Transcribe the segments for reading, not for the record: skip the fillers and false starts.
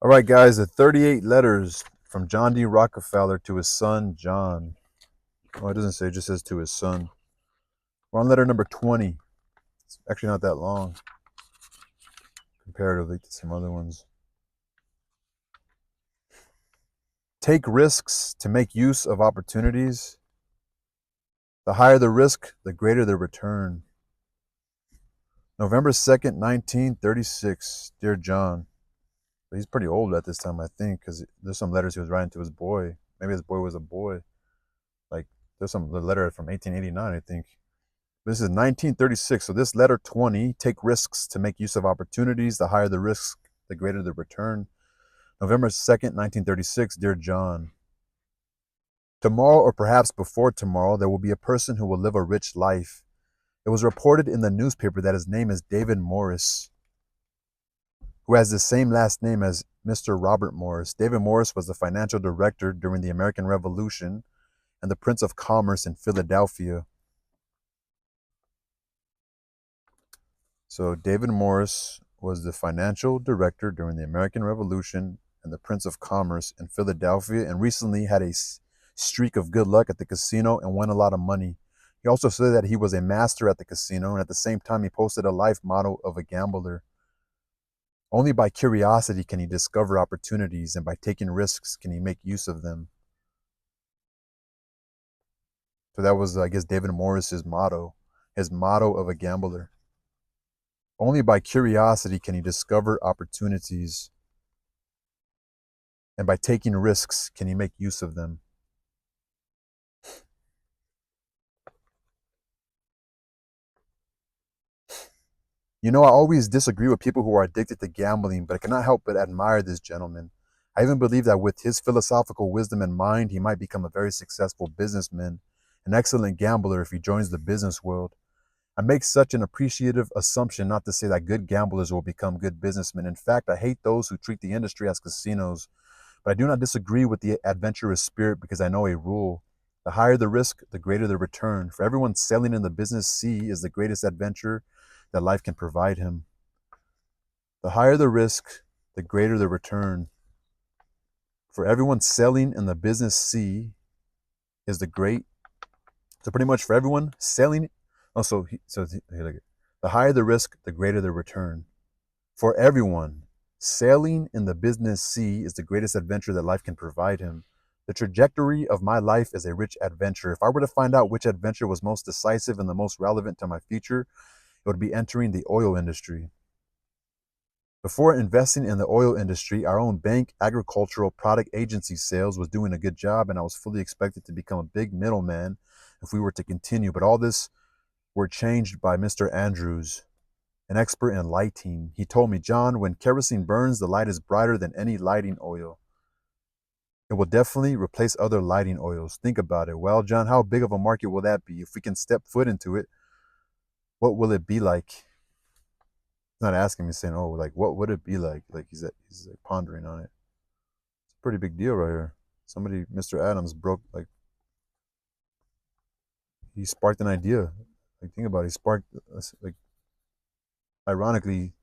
All right, guys, the 38 letters from John D. Rockefeller to his son, John. Oh, it doesn't say, it just says to his son. We're on letter number 20. It's actually not that long comparatively to some other ones. Take risks to make use of opportunities. The higher the risk, the greater the return. November 2nd, 1936. Dear John. He's pretty old at this time, I think, because there's some letters he was writing to his boy. Maybe his boy was a boy. Like, there's some letter from 1889, I think. This is 1936. So this letter 20, take risks to make use of opportunities. The higher the risk, the greater the return. November 2nd, 1936. Dear John. Tomorrow, or perhaps before tomorrow, there will be a person who will live a rich life. It was reported in the newspaper that his name is David Morris, who has the same last name as Mr. Robert Morris. David Morris was the financial director during the American Revolution and the Prince of Commerce in Philadelphia. So David Morris was the financial director during the American Revolution and the Prince of Commerce in Philadelphia, and recently had a streak of good luck at the casino and won a lot of money. He also said that he was a master at the casino, and at the same time he posted a life motto of a gambler. Only by curiosity can he discover opportunities, and by taking risks can he make use of them. So that was, I guess, David Morris's motto, his motto of a gambler. Only by curiosity can he discover opportunities, and by taking risks can he make use of them. You know, I always disagree with people who are addicted to gambling, but I cannot help but admire this gentleman. I even believe that with his philosophical wisdom in mind, he might become a very successful businessman, an excellent gambler if he joins the business world. I make such an appreciative assumption not to say that good gamblers will become good businessmen. In fact, I hate those who treat the industry as casinos, but I do not disagree with the adventurous spirit because I know a rule. The higher the risk, the greater the return. For everyone sailing in the business sea is the greatest adventure that life can provide him. The higher the risk, the greater the return. For everyone sailing in the business sea is the great. So pretty much for everyone sailing. Also, the higher the risk, the greater the return. For everyone, sailing in the business sea is the greatest adventure that life can provide him. The trajectory of my life is a rich adventure. If I were to find out which adventure was most decisive and the most relevant to my future, it would be entering the oil industry. Before investing in the oil industry, our own bank agricultural product agency sales was doing a good job, and I was fully expected to become a big middleman if we were to continue. But all this were changed by Mr. Andrews, an expert in lighting. He told me, John, when kerosene burns, the light is brighter than any lighting oil. It will definitely replace other lighting oils. Think about it. Well, John, how big of a market will that be? If we can step foot into it, what will it be like? He's not asking me, saying, oh, like, what would it be like? Like, he's like pondering on it. It's a pretty big deal right here. Somebody, Mr. Adams, broke, like, he sparked an idea. Like, think about it. He sparked, like, ironically,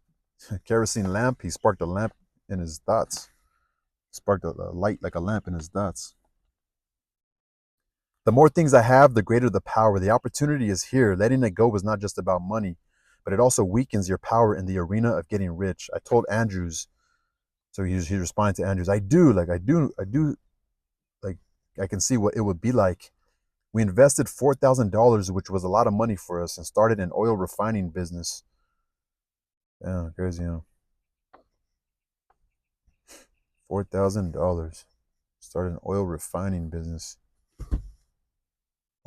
kerosene lamp. He sparked a lamp in his thoughts. Sparked a light like a lamp in his thoughts. The more things I have, the greater the power. The opportunity is here. Letting it go is not just about money, but it also weakens your power in the arena of getting rich. I told Andrews, so he's responding to Andrews. Like, I can see what it would be like. We invested $4,000, which was a lot of money for us, and started an oil refining business. Yeah, crazy, you know. $4,000. Started an oil refining business.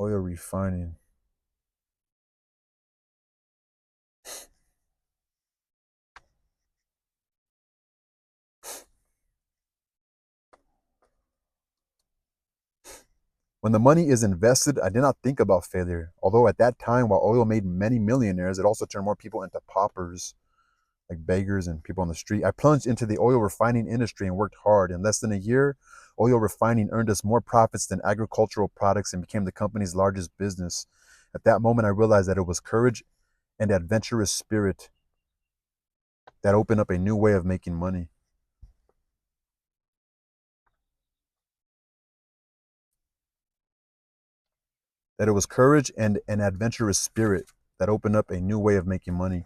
Oil refining. When the money is invested, I did not think about failure. Although at that time, while oil made many millionaires, it also turned more people into paupers, like beggars and people on the street. I plunged into the oil refining industry and worked hard. In less than a year, oil refining earned us more profits than agricultural products and became the company's largest business. At that moment, I realized that it was courage and adventurous spirit that opened up a new way of making money. that it was courage and an adventurous spirit that opened up a new way of making money.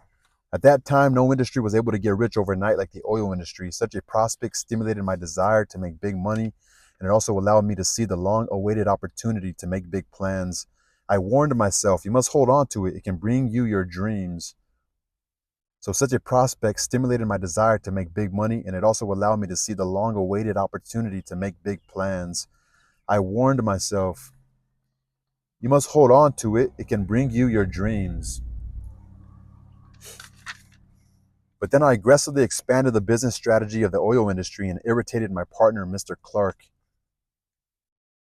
At that time, no industry was able to get rich overnight like the oil industry. Such a prospect stimulated my desire to make big money, and it also allowed me to see the long awaited opportunity to make big plans. I warned myself, you must hold on to it. It can bring you your dreams. So, such a prospect stimulated my desire to make big money, and it also allowed me to see the long awaited opportunity to make big plans. I warned myself, you must hold on to it. It can bring you your dreams. But then I aggressively expanded the business strategy of the oil industry and irritated my partner, Mr. Clark.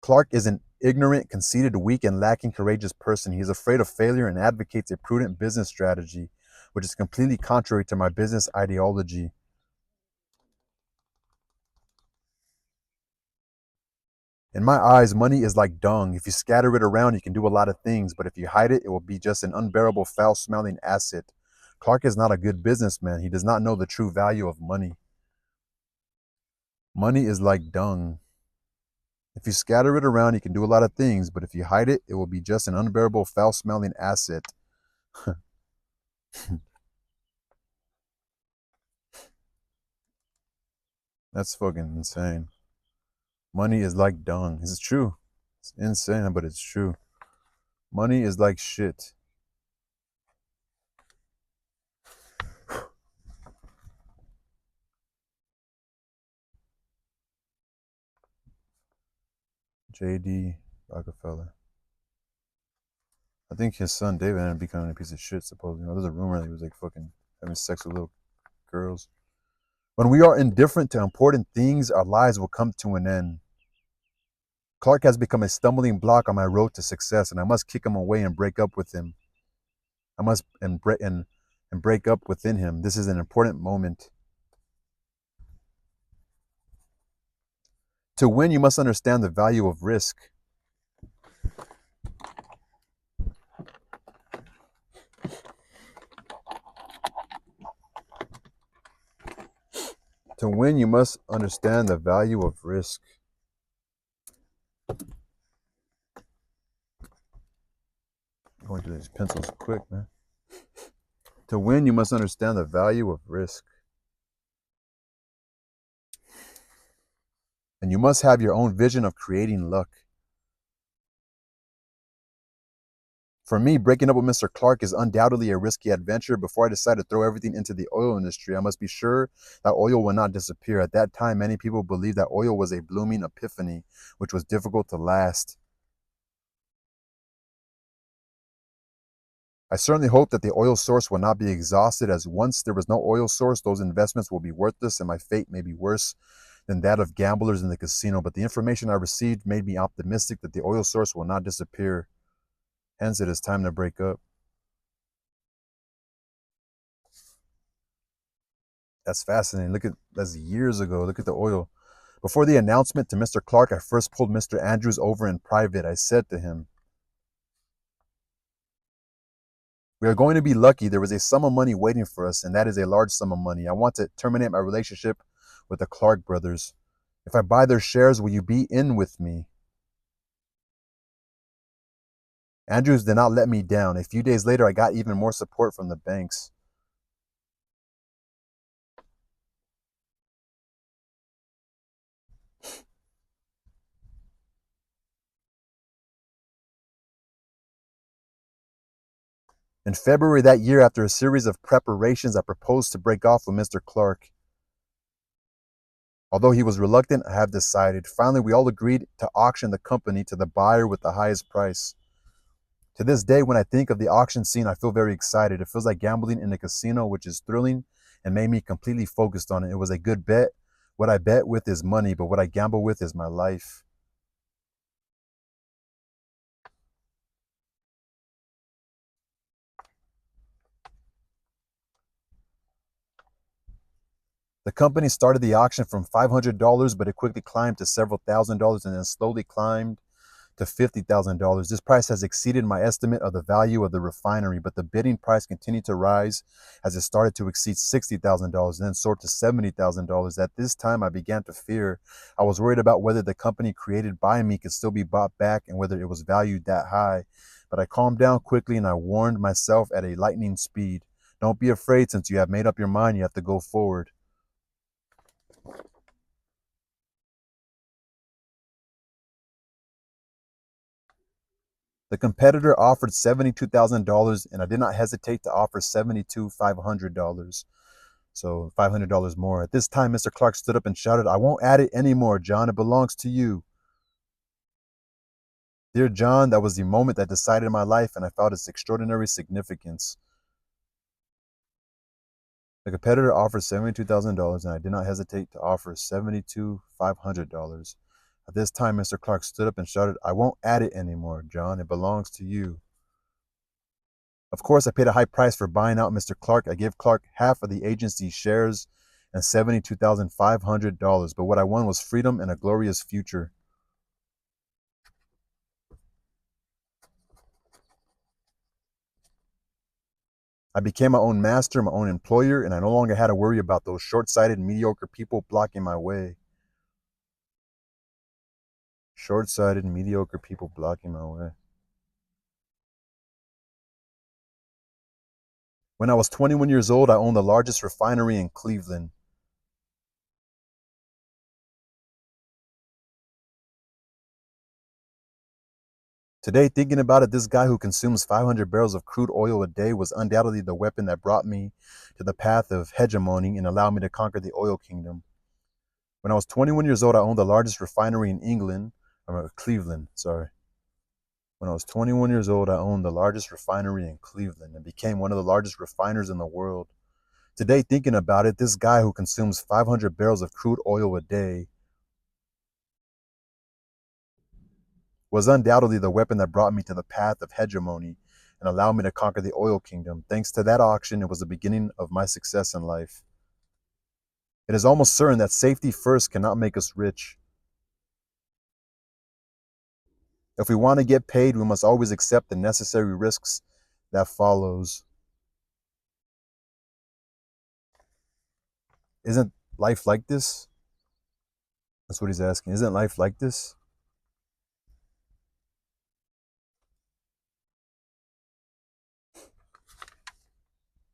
Clark is an ignorant, conceited, weak, and lacking courageous person. He is afraid of failure and advocates a prudent business strategy, which is completely contrary to my business ideology. In my eyes, money is like dung. If you scatter it around, you can do a lot of things, but if you hide it, it will be just an unbearable, foul smelling asset. Clark is not a good businessman. He does not know the true value of money. Money is like dung. If you scatter it around, you can do a lot of things, but if you hide it, it will be just an unbearable, foul smelling asset. That's fucking insane. Money is like dung. It's true. It's insane, but it's true. Money is like shit. J.D. Rockefeller. I think his son David ended up becoming a piece of shit, supposedly. There's a rumor that he was like fucking having sex with little girls. When we are indifferent to important things, our lives will come to an end. Clark has become a stumbling block on my road to success, and I must kick him away and break up with him. I must and break up within him. This is an important moment. To win, you must understand the value of risk. To win, you must understand the value of risk. Going through these pencils quick, man. To win, you must understand the value of risk. And you must have your own vision of creating luck. For me, breaking up with Mr. Clark is undoubtedly a risky adventure. Before I decide to throw everything into the oil industry, I must be sure that oil will not disappear. At that time, many people believed that oil was a blooming epiphany, which was difficult to last. I certainly hope that the oil source will not be exhausted, as once there was no oil source, those investments will be worthless and my fate may be worse than that of gamblers in the casino. But the information I received made me optimistic that the oil source will not disappear. Hence, it is time to break up. That's fascinating. That's years ago. Look at the oil. Before the announcement to Mr. Clark, I first pulled Mr. Andrews over in private. I said to him, we are going to be lucky. There is a sum of money waiting for us, and that is a large sum of money. I want to terminate my relationship with the Clark brothers. If I buy their shares, will you be in with me? Andrews did not let me down. A few days later, I got even more support from the banks. In February that year, after a series of preparations, I proposed to break off with Mr. Clark. Although he was reluctant, I have decided. Finally, we all agreed to auction the company to the buyer with the highest price. To this day, when I think of the auction scene, I feel very excited. It feels like gambling in a casino, which is thrilling and made me completely focused on it. It was a good bet. What I bet with is money, but what I gamble with is my life. The company started the auction from $500, but it quickly climbed to several $1,000s and then slowly climbed to $50,000. This price has exceeded my estimate of the value of the refinery, but the bidding price continued to rise as it started to exceed $60,000 and then soared to $70,000. At this time, I began to fear. I was worried about whether the company created by me could still be bought back and whether it was valued that high. But I calmed down quickly and I warned myself at a lightning speed. Don't be afraid. Since you have made up your mind, you have to go forward. The competitor offered $72,000 and I did not hesitate to offer $72,500. So $500 more. At this time, Mr. Clark stood up and shouted, "I won't add it anymore, John. It belongs to you." Dear John, that was the moment that decided my life and I felt its extraordinary significance. The competitor offered $72,000 and I did not hesitate to offer $72,500. At this time, Mr. Clark stood up and shouted, "I won't add it anymore, John. It belongs to you." Of course, I paid a high price for buying out Mr. Clark. I gave Clark half of the agency's shares and $72,500, but what I won was freedom and a glorious future. I became my own master, my own employer, and I no longer had to worry about those short-sighted, mediocre people blocking my way. Short-sighted, mediocre people blocking my way. When I was 21 years old, I owned the largest refinery in Cleveland. Today, thinking about it, this guy who consumes 500 barrels of crude oil a day was undoubtedly the weapon that brought me to the path of hegemony and allowed me to conquer the oil kingdom. When I was 21 years old, I owned the largest refinery in Cleveland, sorry. When I was 21 years old, I owned the largest refinery in Cleveland and became one of the largest refiners in the world. Today, thinking about it, this guy who consumes 500 barrels of crude oil a day was undoubtedly the weapon that brought me to the path of hegemony and allowed me to conquer the oil kingdom. Thanks to that auction, it was the beginning of my success in life. It is almost certain that safety first cannot make us rich. If we want to get paid, we must always accept the necessary risks that follows. Isn't life like this? That's what he's asking. Isn't life like this?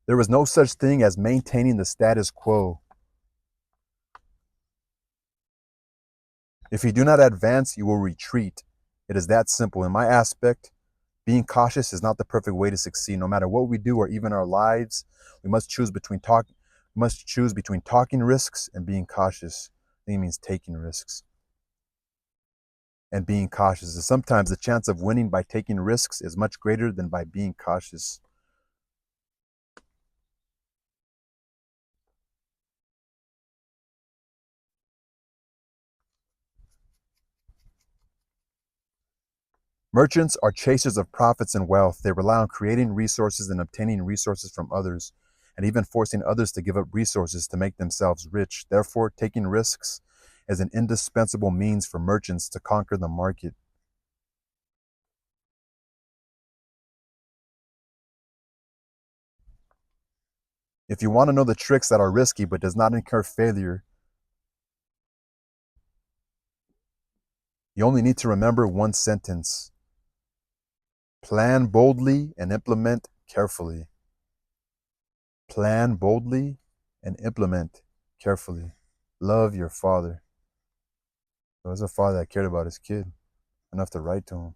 There is no such thing as maintaining the status quo. If you do not advance, you will retreat. It is that simple. In my aspect, being cautious is not the perfect way to succeed. No matter what we do or even our lives, we must choose between taking risks and being cautious. I think it means taking risks and being cautious. And sometimes the chance of winning by taking risks is much greater than by being cautious. Merchants are chasers of profits and wealth. They rely on creating resources and obtaining resources from others, and even forcing others to give up resources to make themselves rich. Therefore, taking risks is an indispensable means for merchants to conquer the market. If you want to know the tricks that are risky but does not incur failure, you only need to remember one sentence: plan boldly and implement carefully. Plan boldly and implement carefully. Love your father. There was a father that cared about his kid enough to write to him.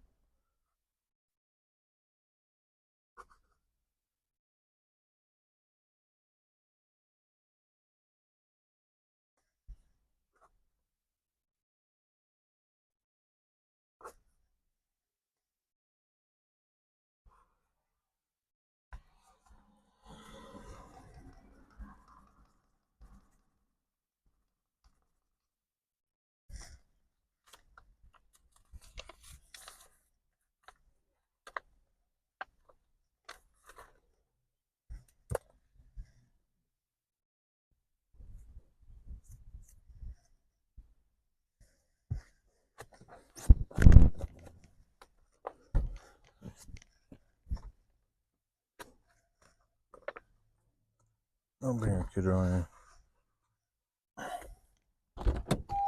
Don't bring your kid around here.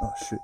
Oh shit.